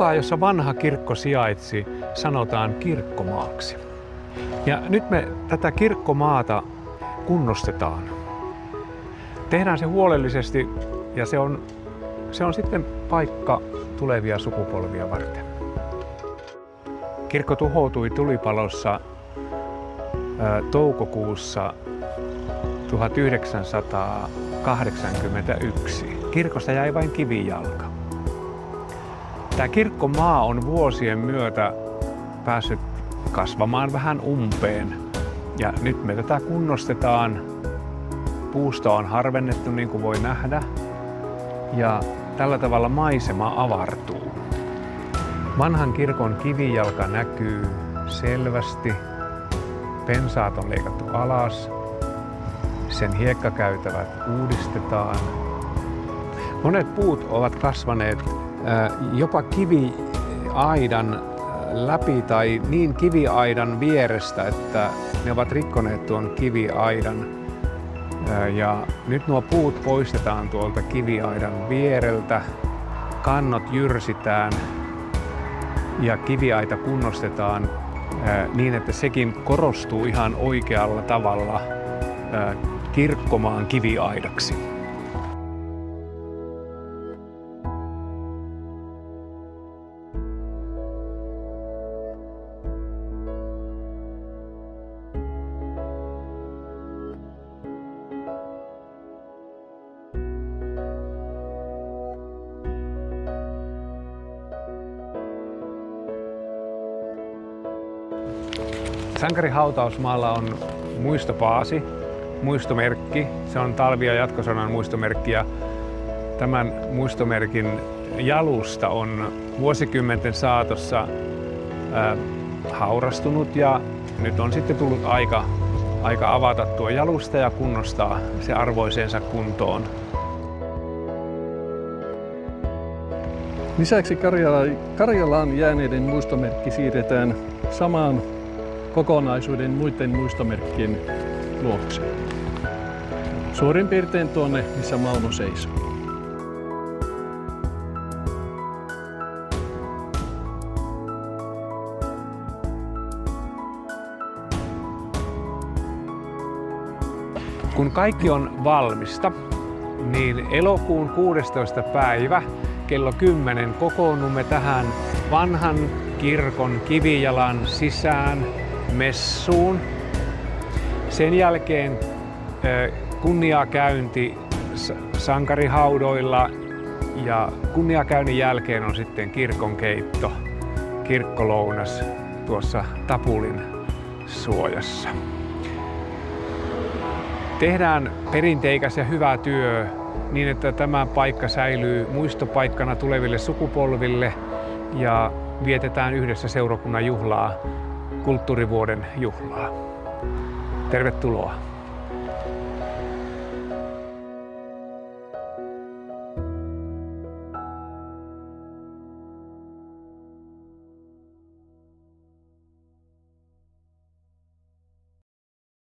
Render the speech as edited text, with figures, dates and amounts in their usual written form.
Alkaa, jossa vanha kirkko sijaitsi, sanotaan kirkkomaaksi. Ja nyt me tätä kirkkomaata kunnostetaan. Tehdään se huolellisesti ja se on sitten paikka tulevia sukupolvia varten. Kirkko tuhoutui tulipalossa toukokuussa 1981. Kirkosta jäi vain kivijalka. Tämä kirkkomaa on vuosien myötä päässyt kasvamaan vähän umpeen. Ja nyt me tätä kunnostetaan. Puustoa on harvennettu, niin kuin voi nähdä. Ja tällä tavalla maisema avartuu. Vanhan kirkon kivijalka näkyy selvästi. Pensaat on leikattu alas. Sen hiekkakäytävät uudistetaan. Monet puut ovat kasvaneet jopa kiviaidan läpi tai niin kiviaidan vierestä, että ne ovat rikkoneet tuon kiviaidan. Ja nyt nuo puut poistetaan tuolta kiviaidan viereltä, kannot jyrsitään ja kiviaita kunnostetaan niin, että sekin korostuu ihan oikealla tavalla kirkkomaan kiviaidaksi. Sankarihautausmaalla on muistopaasi, muistomerkki. Se on talvi- ja jatkosodan muistomerkki. Ja tämän muistomerkin jalusta on vuosikymmenten saatossa haurastunut ja nyt on sitten tullut aika avata tuo jalusta ja kunnostaa se arvoiseensa kuntoon. Lisäksi Karjalaan jääneiden muistomerkki siirretään samaan kokonaisuuden muiden muistomerkkien luokse. Suurin piirtein tuonne, missä Malmo seisoo. Kun kaikki on valmista, niin elokuun 16. päivä kello 10 kokoonnumme tähän vanhan kirkon kivijalan sisään messuun. Sen jälkeen kunniakäynti sankarihaudoilla ja kunniakäynnin jälkeen on sitten kirkonkeitto, kirkkolounas tuossa Tapulin suojassa. Tehdään perinteikäs ja hyvä työ niin, että tämä paikka säilyy muistopaikkana tuleville sukupolville ja vietetään yhdessä seurakunnan juhlaa, kulttuurivuoden juhlaa. Tervetuloa!